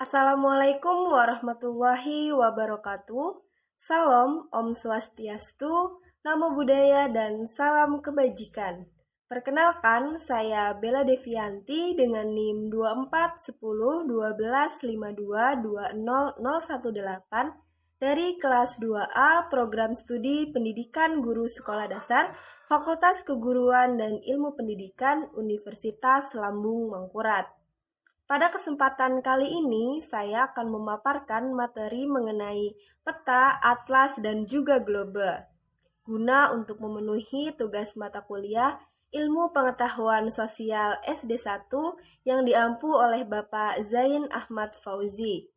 Assalamualaikum warahmatullahi wabarakatuh. Salam Om Swastiastu, Namo Buddhaya, dan salam kebajikan. Perkenalkan, saya Bella Devianti dengan NIM 24101252200018 dari kelas 2A Program Studi Pendidikan Guru Sekolah Dasar Fakultas Keguruan dan Ilmu Pendidikan Universitas Lambung Mangkurat. Pada kesempatan kali ini, saya akan memaparkan materi mengenai peta, atlas, dan juga globe, guna untuk memenuhi tugas mata kuliah Ilmu Pengetahuan Sosial SD1 yang diampu oleh Bapak Zain Ahmad Fauzi.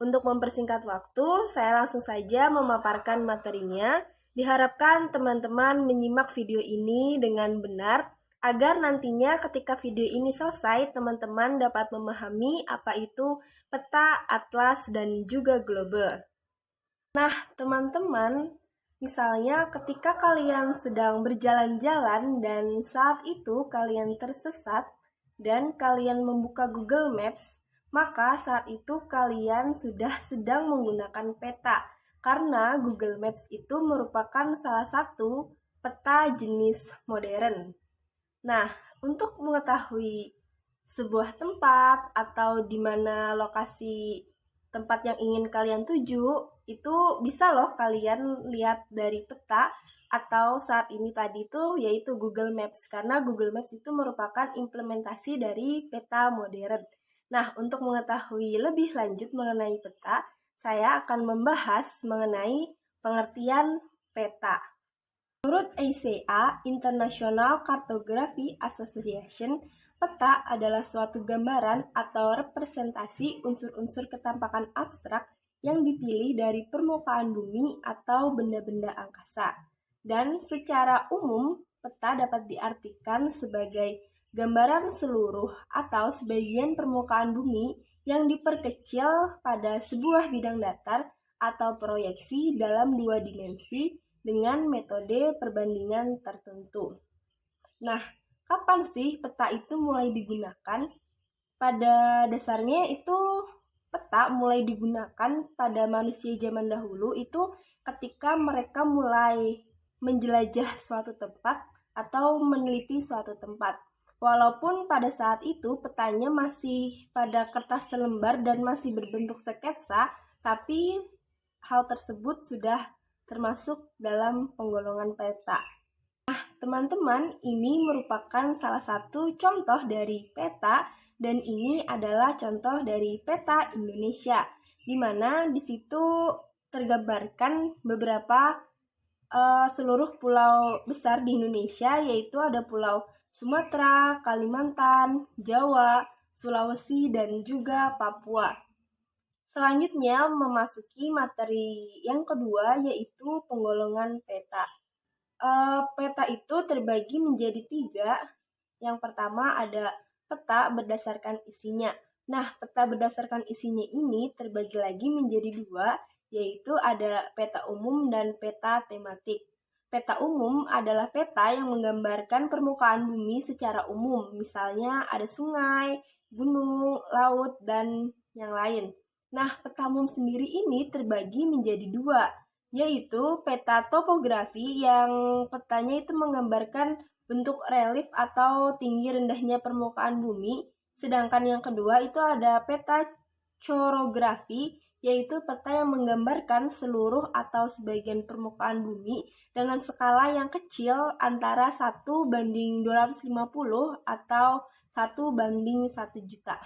Untuk mempersingkat waktu, saya langsung saja memaparkan materinya. Diharapkan teman-teman menyimak video ini dengan benar, agar nantinya ketika video ini selesai, teman-teman dapat memahami apa itu peta, atlas, dan juga globe. Nah, teman-teman, misalnya ketika kalian sedang berjalan-jalan dan saat itu kalian tersesat dan kalian membuka Google Maps, maka saat itu kalian sudah sedang menggunakan peta, karena Google Maps itu merupakan salah satu peta jenis modern. Nah, untuk mengetahui sebuah tempat atau di mana lokasi tempat yang ingin kalian tuju, itu bisa loh kalian lihat dari peta atau saat ini tadi itu yaitu Google Maps, karena Google Maps itu merupakan implementasi dari peta modern. Nah, untuk mengetahui lebih lanjut mengenai peta, saya akan membahas mengenai pengertian peta. Menurut ICA, International Cartography Association, peta adalah suatu gambaran atau representasi unsur-unsur ketampakan abstrak yang dipilih dari permukaan bumi atau benda-benda angkasa. Dan secara umum, peta dapat diartikan sebagai gambaran seluruh atau sebagian permukaan bumi yang diperkecil pada sebuah bidang datar atau proyeksi dalam dua dimensi dengan metode perbandingan tertentu. Nah, kapan sih peta itu mulai digunakan? Pada dasarnya itu peta mulai digunakan pada manusia zaman dahulu itu ketika mereka mulai menjelajah suatu tempat atau meneliti suatu tempat. Walaupun pada saat itu petanya masih pada kertas selembar dan masih berbentuk sketsa, tapi hal tersebut sudah termasuk dalam penggolongan peta. Nah, teman-teman, ini merupakan salah satu contoh dari peta, dan ini adalah contoh dari peta Indonesia, di mana di situ tergambarkan beberapa seluruh pulau besar di Indonesia, yaitu ada Pulau Sumatera, Kalimantan, Jawa, Sulawesi, dan juga Papua. Selanjutnya memasuki materi yang kedua, yaitu penggolongan peta. Peta itu terbagi menjadi 3. Yang pertama ada peta berdasarkan isinya. Nah, peta berdasarkan isinya ini terbagi lagi menjadi 2, yaitu ada peta umum dan peta tematik. Peta umum adalah peta yang menggambarkan permukaan bumi secara umum, misalnya ada sungai, gunung, laut, dan yang lain. Nah, peta umum sendiri ini terbagi menjadi 2, yaitu peta topografi yang petanya itu menggambarkan bentuk relief atau tinggi rendahnya permukaan bumi. Sedangkan yang kedua itu ada peta chorografi, yaitu peta yang menggambarkan seluruh atau sebagian permukaan bumi dengan skala yang kecil antara 1:250 atau 1:1 juta.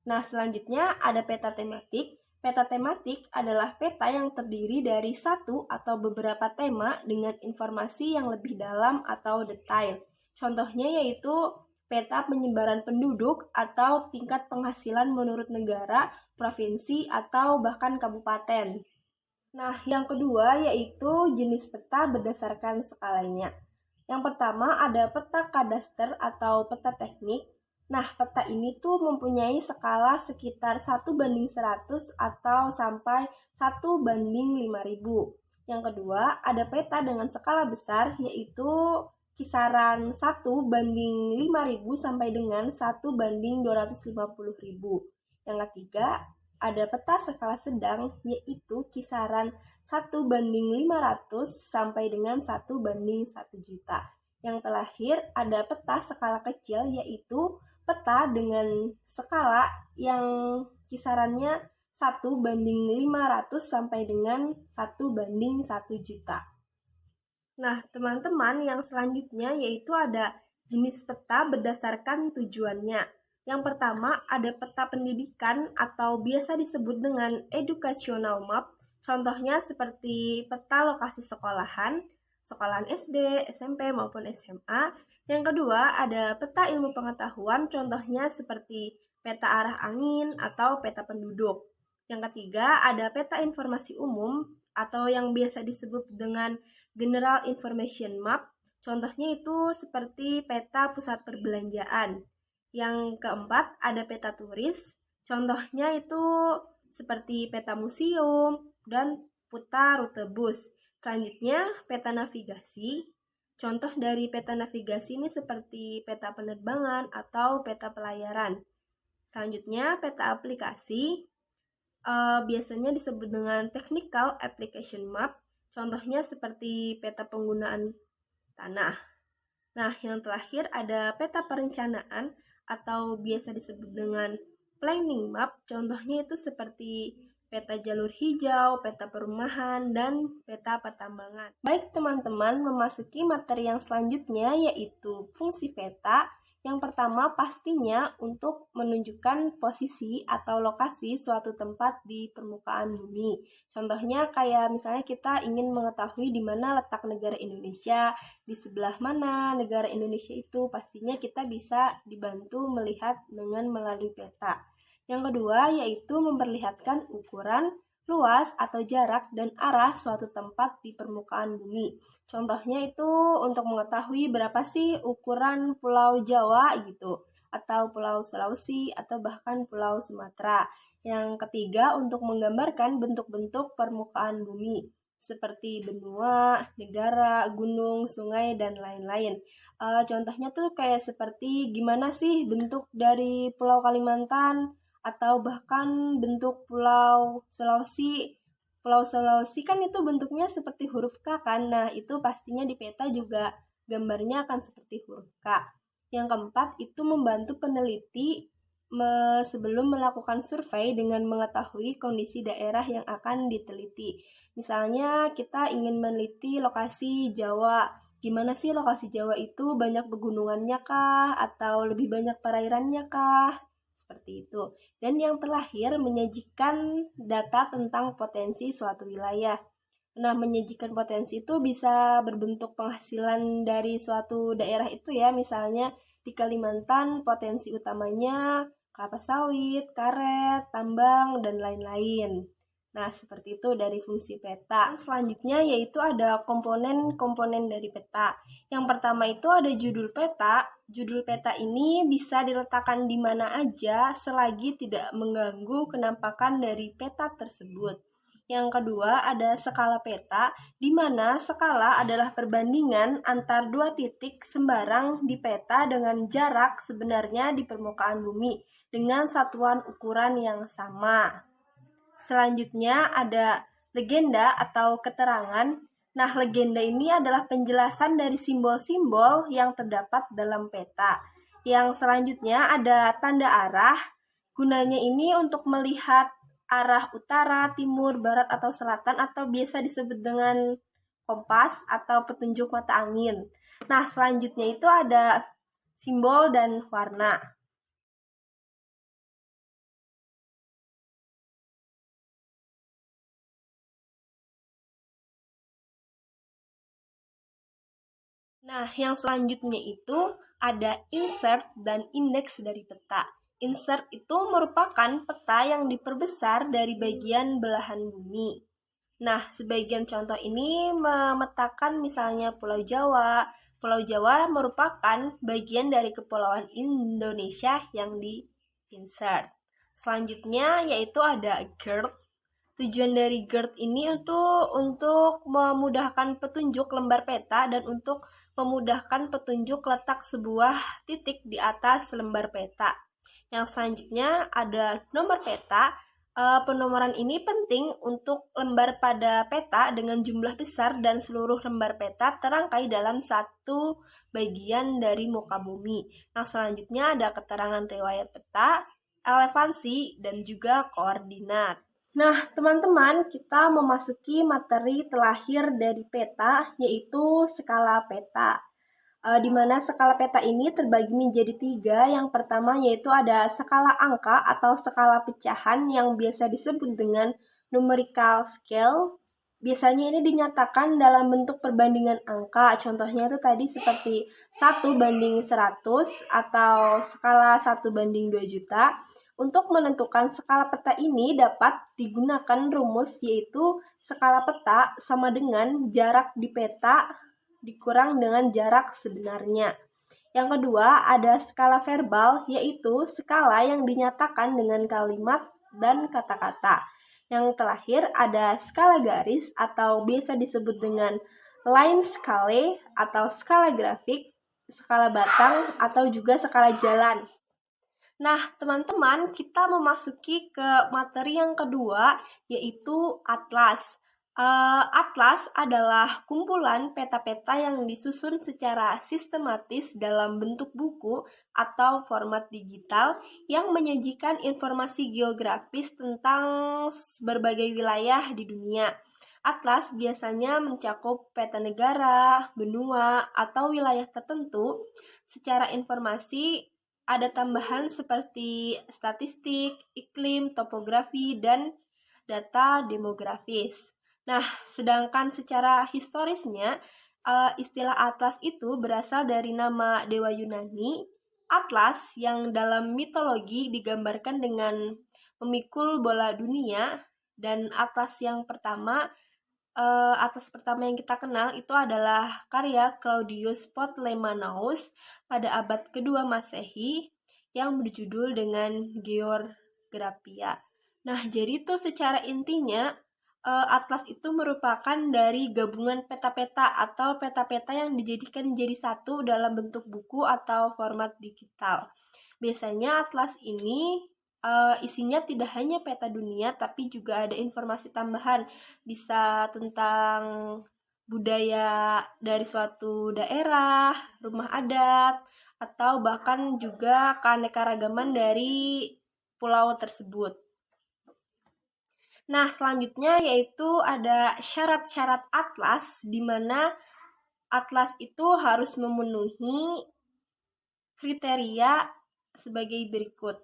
Nah, selanjutnya ada peta tematik. Peta tematik adalah peta yang terdiri dari satu atau beberapa tema dengan informasi yang lebih dalam atau detail. Contohnya yaitu peta penyebaran penduduk atau tingkat penghasilan menurut negara, provinsi, atau bahkan kabupaten. Nah, yang kedua yaitu jenis peta berdasarkan skalanya. Yang pertama ada peta kadaster atau peta teknik. Nah, peta ini tuh mempunyai skala sekitar 1:100 atau sampai 1:5000. Yang kedua, ada peta dengan skala besar, yaitu kisaran 1:5000 sampai dengan 1:250.000. Yang ketiga, ada peta skala sedang, yaitu kisaran 1:500 sampai dengan 1:1 juta. Yang terakhir, ada peta skala kecil, yaitu peta dengan skala yang kisarannya 1:500 sampai dengan 1:1 juta. Nah, teman-teman, yang selanjutnya yaitu ada jenis peta berdasarkan tujuannya. Yang pertama, ada peta pendidikan atau biasa disebut dengan educational map. Contohnya seperti peta lokasi sekolahan SD, SMP, maupun SMA. Yang kedua, ada peta ilmu pengetahuan, contohnya seperti peta arah angin atau peta penduduk. Yang ketiga, ada peta informasi umum atau yang biasa disebut dengan General Information Map, contohnya itu seperti peta pusat perbelanjaan. Yang keempat, ada peta turis, contohnya itu seperti peta museum dan peta rute bus. Selanjutnya, peta navigasi. Contoh dari peta navigasi ini seperti peta penerbangan atau peta pelayaran. Selanjutnya, peta aplikasi. Biasanya disebut dengan Technical Application Map. Contohnya seperti peta penggunaan tanah. Nah, yang terakhir ada peta perencanaan atau biasa disebut dengan planning map. Contohnya itu seperti peta jalur hijau, peta perumahan, dan peta pertambangan. Baik teman-teman, memasuki materi yang selanjutnya yaitu fungsi peta. Yang pertama pastinya untuk menunjukkan posisi atau lokasi suatu tempat di permukaan bumi. Contohnya kayak misalnya kita ingin mengetahui di mana letak negara Indonesia, di sebelah mana negara Indonesia itu, pastinya kita bisa dibantu melihat dengan melalui peta. Yang kedua yaitu memperlihatkan ukuran, luas atau jarak dan arah suatu tempat di permukaan bumi. Contohnya itu untuk mengetahui berapa sih ukuran Pulau Jawa gitu, atau Pulau Sulawesi, atau bahkan Pulau Sumatera. Yang ketiga untuk menggambarkan bentuk-bentuk permukaan bumi, seperti benua, negara, gunung, sungai, dan lain-lain. Contohnya tuh kayak seperti gimana sih bentuk dari Pulau Kalimantan, atau bahkan bentuk Pulau Sulawesi. Pulau Sulawesi kan itu bentuknya seperti huruf K kan, nah itu pastinya di peta juga gambarnya akan seperti huruf K. Yang keempat itu membantu peneliti sebelum melakukan survei dengan mengetahui kondisi daerah yang akan diteliti. Misalnya kita ingin meneliti lokasi Jawa, gimana sih lokasi Jawa itu, banyak pegunungannya kah, atau lebih banyak perairannya kah? Seperti itu. Dan yang terakhir, menyajikan data tentang potensi suatu wilayah. Nah, menyajikan potensi itu bisa berbentuk penghasilan dari suatu daerah itu ya. Misalnya di Kalimantan potensi utamanya kelapa sawit, karet, tambang, dan lain-lain. Nah, seperti itu dari fungsi peta. Selanjutnya yaitu ada komponen-komponen dari peta. Yang pertama itu ada judul peta. Judul peta ini bisa diletakkan di mana aja selagi tidak mengganggu kenampakan dari peta tersebut. Yang kedua ada skala peta, di mana skala adalah perbandingan antar dua titik sembarang di peta dengan jarak sebenarnya di permukaan bumi dengan satuan ukuran yang sama. Selanjutnya ada legenda atau keterangan. Nah, legenda ini adalah penjelasan dari simbol-simbol yang terdapat dalam peta. Yang selanjutnya ada tanda arah. Gunanya ini untuk melihat arah utara, timur, barat, atau selatan, atau biasa disebut dengan kompas atau petunjuk mata angin. Nah, selanjutnya itu ada simbol dan warna. Nah, yang selanjutnya itu ada insert dan indeks dari peta. Insert itu merupakan peta yang diperbesar dari bagian belahan bumi. Nah, sebagian contoh ini memetakan misalnya Pulau Jawa. Pulau Jawa merupakan bagian dari kepulauan Indonesia yang di insert. Selanjutnya yaitu ada GERD. Tujuan dari GERD ini untuk memudahkan petunjuk lembar peta dan untuk memudahkan petunjuk letak sebuah titik di atas lembar peta. Yang selanjutnya ada nomor peta. Penomoran ini penting untuk lembar pada peta dengan jumlah besar dan seluruh lembar peta terangkai dalam satu bagian dari muka bumi. Yang selanjutnya ada keterangan riwayat peta, elevansi, dan juga koordinat. Nah, teman-teman, kita memasuki materi terakhir dari peta, yaitu skala peta. Di mana skala peta ini terbagi menjadi 3. Yang pertama yaitu ada skala angka atau skala pecahan yang biasa disebut dengan numerical scale. Biasanya ini dinyatakan dalam bentuk perbandingan angka. Contohnya itu tadi seperti 1:100 atau skala 1:2 juta. Untuk menentukan skala peta ini dapat digunakan rumus yaitu skala peta sama dengan jarak di peta dikurang dengan jarak sebenarnya. Yang kedua, ada skala verbal, yaitu skala yang dinyatakan dengan kalimat dan kata-kata. Yang terakhir, ada skala garis atau biasa disebut dengan line scale atau skala grafik, skala batang, atau juga skala jalan. Nah, teman-teman, kita memasuki ke materi yang kedua, yaitu atlas. Atlas adalah kumpulan peta-peta yang disusun secara sistematis dalam bentuk buku atau format digital yang menyajikan informasi geografis tentang berbagai wilayah di dunia. Atlas biasanya mencakup peta negara, benua, atau wilayah tertentu. Secara informasi, ada tambahan seperti statistik, iklim, topografi, dan data demografis. Nah, sedangkan secara historisnya, istilah atlas itu berasal dari nama dewa Yunani, Atlas, yang dalam mitologi digambarkan dengan memikul bola dunia, dan atlas yang kita kenal itu adalah karya Claudius Ptolemaios pada abad kedua Masehi yang berjudul dengan Geographia. Nah, jadi itu secara intinya atlas itu merupakan dari gabungan peta-peta atau peta-peta yang dijadikan menjadi satu dalam bentuk buku atau format digital. Biasanya atlas ini isinya tidak hanya peta dunia, tapi juga ada informasi tambahan, bisa tentang budaya dari suatu daerah, rumah adat, atau bahkan juga keanekaragaman dari pulau tersebut. Nah, selanjutnya yaitu ada syarat-syarat atlas, di mana atlas itu harus memenuhi kriteria sebagai berikut.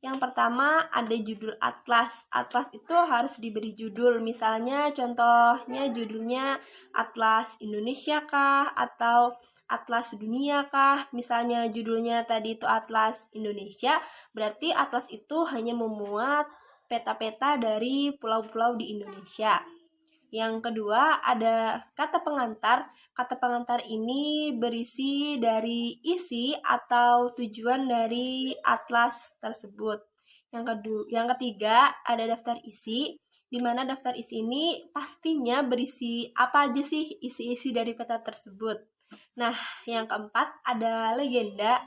Yang pertama ada judul atlas. Atlas itu harus diberi judul. Misalnya contohnya judulnya Atlas Indonesia kah atau Atlas Dunia kah? Misalnya judulnya tadi itu Atlas Indonesia, berarti atlas itu hanya memuat peta-peta dari pulau-pulau di Indonesia. Yang kedua ada kata pengantar. Kata pengantar ini berisi dari isi atau tujuan dari atlas tersebut. Yang ketiga ada daftar isi, di mana daftar isi ini pastinya berisi apa aja sih isi-isi dari peta tersebut. Nah, yang keempat ada legenda.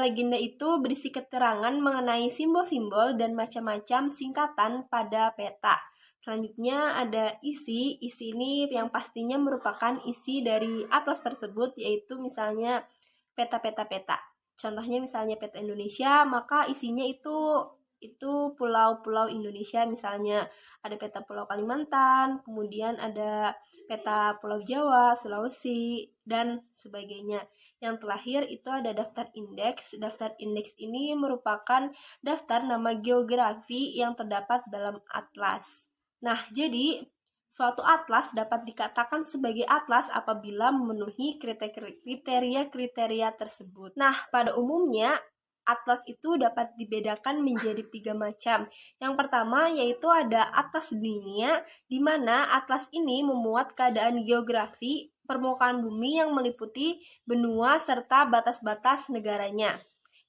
Legenda itu berisi keterangan mengenai simbol-simbol dan macam-macam singkatan pada peta. Selanjutnya ada isi. Isi ini yang pastinya merupakan isi dari atlas tersebut, yaitu misalnya peta-peta-peta. Contohnya misalnya peta Indonesia, maka isinya itu pulau-pulau Indonesia. Misalnya ada peta Pulau Kalimantan, kemudian ada peta Pulau Jawa, Sulawesi, dan sebagainya. Yang terakhir itu ada daftar indeks. Daftar indeks ini merupakan daftar nama geografi yang terdapat dalam atlas. Nah, jadi suatu atlas dapat dikatakan sebagai atlas apabila memenuhi kriteria-kriteria tersebut. Nah, pada umumnya atlas itu dapat dibedakan menjadi 3 macam. Yang pertama yaitu ada atlas dunia, di mana atlas ini memuat keadaan geografi permukaan bumi yang meliputi benua serta batas-batas negaranya.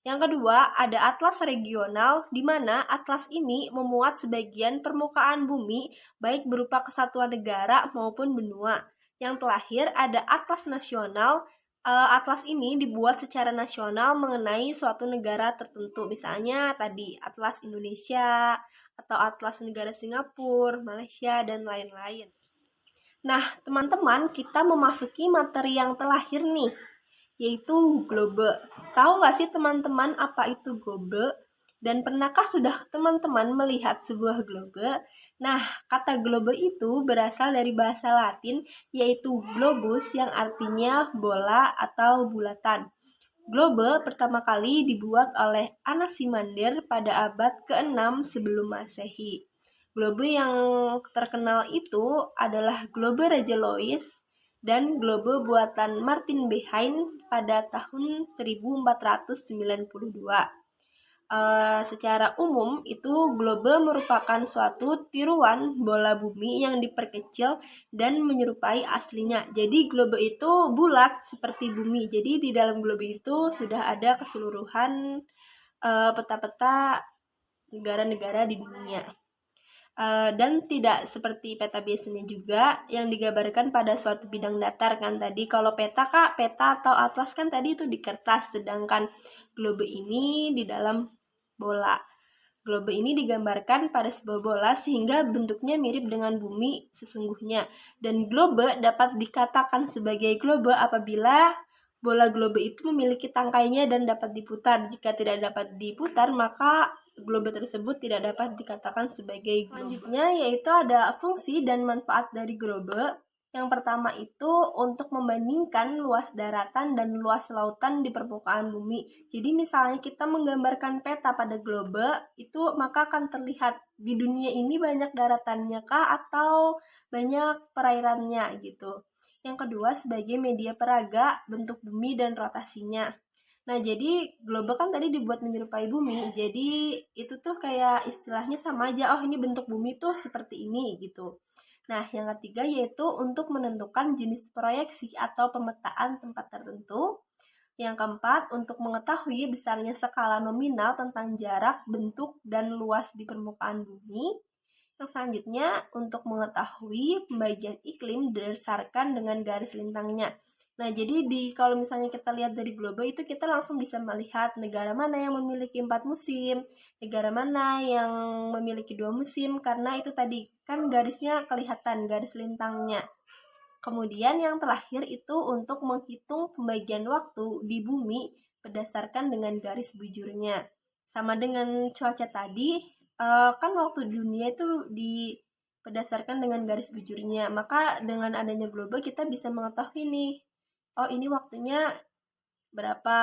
Yang kedua, ada atlas regional, di mana atlas ini memuat sebagian permukaan bumi, baik berupa kesatuan negara maupun benua. Yang terakhir, ada atlas nasional. Atlas ini dibuat secara nasional mengenai suatu negara tertentu, misalnya tadi Atlas Indonesia atau Atlas negara Singapura, Malaysia, dan lain-lain. Nah, teman-teman, kita memasuki materi yang terakhir nih, yaitu globe. Tahu nggak sih teman-teman apa itu globe? Dan pernahkah sudah teman-teman melihat sebuah globe? Nah, kata globe itu berasal dari bahasa Latin, yaitu globus yang artinya bola atau bulatan. Globe pertama kali dibuat oleh Anaximander pada abad ke-6 sebelum Masehi. Globe yang terkenal itu adalah globe Raja Louis dan globe buatan Martin Behaim pada tahun 1492. Secara umum itu globe merupakan suatu tiruan bola bumi yang diperkecil dan menyerupai aslinya. Jadi globe itu bulat seperti bumi. Jadi di dalam globe itu sudah ada keseluruhan peta-peta negara-negara di dunia. Dan tidak seperti peta biasanya juga yang digambarkan pada suatu bidang datar kan tadi. Kalau peta atau atlas kan tadi itu di kertas, sedangkan globe ini di dalam bola. Globe ini digambarkan pada sebuah bola sehingga bentuknya mirip dengan bumi sesungguhnya. Dan globe dapat dikatakan sebagai globe apabila bola globe itu memiliki tangkainya dan dapat diputar. Jika tidak dapat diputar, maka globe tersebut tidak dapat dikatakan sebagai globe. Selanjutnya yaitu ada fungsi dan manfaat dari globe. Yang pertama itu untuk membandingkan luas daratan dan luas lautan di permukaan bumi. Jadi misalnya kita menggambarkan peta pada globe, itu maka akan terlihat di dunia ini banyak daratannya kah atau banyak perairannya gitu. Yang kedua sebagai media peraga bentuk bumi dan rotasinya. Nah, jadi globe kan tadi dibuat menyerupai bumi, jadi itu tuh kayak istilahnya sama aja, oh ini bentuk bumi tuh seperti ini gitu. Nah, yang ketiga yaitu untuk menentukan jenis proyeksi atau pemetaan tempat tertentu. Yang keempat, untuk mengetahui besarnya skala nominal tentang jarak, bentuk, dan luas di permukaan bumi. Yang selanjutnya, untuk mengetahui pembagian iklim berdasarkan dengan garis lintangnya. Nah, jadi kalau misalnya kita lihat dari globe itu kita langsung bisa melihat negara mana yang memiliki 4 musim, negara mana yang memiliki 2 musim, karena itu tadi kan garisnya kelihatan, garis lintangnya. Kemudian yang terakhir itu untuk menghitung pembagian waktu di bumi berdasarkan dengan garis bujurnya. Sama dengan cuaca tadi, kan waktu dunia itu berdasarkan dengan garis bujurnya. Maka dengan adanya globe kita bisa mengetahui nih, oh ini waktunya berapa,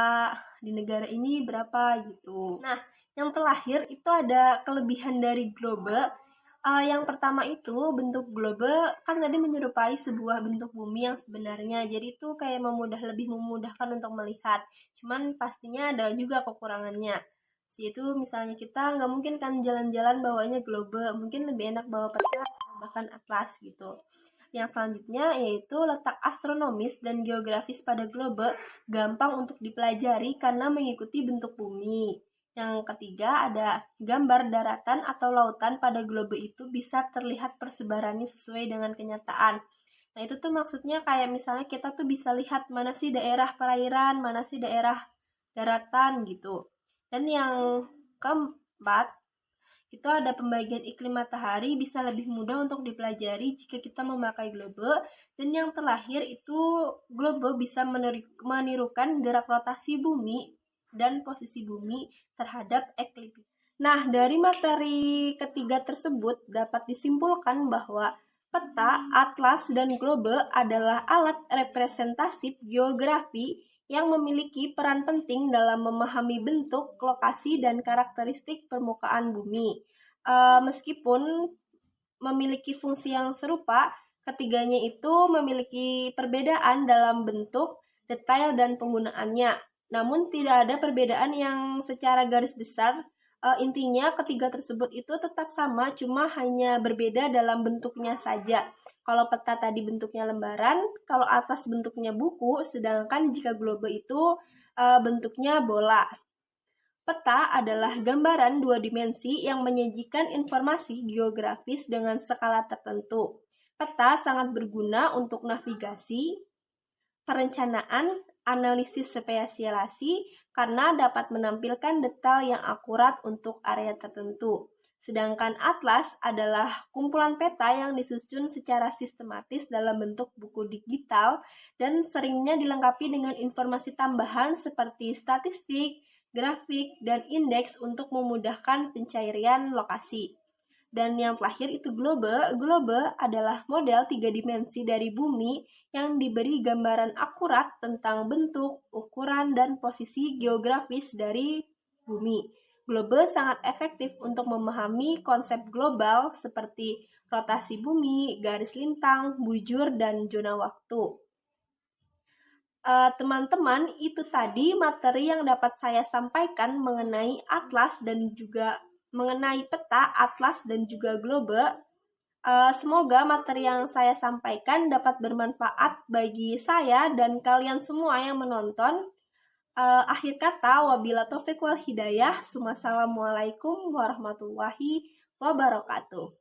di negara ini berapa gitu. Nah, yang terakhir itu ada kelebihan dari globe. Yang pertama itu bentuk globe kan tadi menyerupai sebuah bentuk bumi yang sebenarnya. Jadi itu kayak lebih memudahkan untuk melihat. Cuman pastinya ada juga kekurangannya. Yaitu misalnya kita nggak mungkin kan jalan-jalan bawanya globe, mungkin lebih enak bawa peta bahkan atlas gitu. Yang selanjutnya yaitu letak astronomis dan geografis pada globe gampang untuk dipelajari karena mengikuti bentuk bumi. Yang ketiga ada gambar daratan atau lautan pada globe itu bisa terlihat persebarannya sesuai dengan kenyataan. Nah itu tuh maksudnya kayak misalnya kita tuh bisa lihat mana sih daerah perairan, mana sih daerah daratan gitu. Dan yang keempat itu ada pembagian iklim matahari bisa lebih mudah untuk dipelajari jika kita memakai globe. Dan yang terakhir itu globe bisa menirukan gerak rotasi bumi dan posisi bumi terhadap ekliptik. Nah, dari materi ketiga tersebut dapat disimpulkan bahwa peta, atlas, dan globe adalah alat representatif geografi yang memiliki peran penting dalam memahami bentuk, lokasi, dan karakteristik permukaan bumi. Meskipun memiliki fungsi yang serupa, ketiganya itu memiliki perbedaan dalam bentuk, detail, dan penggunaannya. Namun tidak ada perbedaan yang secara garis besar. Intinya ketiga tersebut itu tetap sama, cuma hanya berbeda dalam bentuknya saja. Kalau peta tadi bentuknya lembaran, kalau atlas bentuknya buku, sedangkan jika globe itu bentuknya bola. Peta adalah gambaran dua dimensi yang menyajikan informasi geografis dengan skala tertentu. Peta sangat berguna untuk navigasi, perencanaan, analisis spesialisasi karena dapat menampilkan detail yang akurat untuk area tertentu. Sedangkan atlas adalah kumpulan peta yang disusun secara sistematis dalam bentuk buku digital dan seringnya dilengkapi dengan informasi tambahan seperti statistik, grafik, dan indeks untuk memudahkan pencarian lokasi. Dan yang terakhir itu globe. Globe adalah model 3 dimensi dari bumi yang diberi gambaran akurat tentang bentuk, ukuran, dan posisi geografis dari bumi. Globe sangat efektif untuk memahami konsep global seperti rotasi bumi, garis lintang, bujur, dan zona waktu. Teman-teman, itu tadi materi yang dapat saya sampaikan mengenai atlas dan juga mengenai peta, atlas, dan juga globe. Semoga materi yang saya sampaikan dapat bermanfaat bagi saya dan kalian semua yang menonton. Akhir kata, wabila taufiq wal hidayah. Wassalamualaikum warahmatullahi wabarakatuh.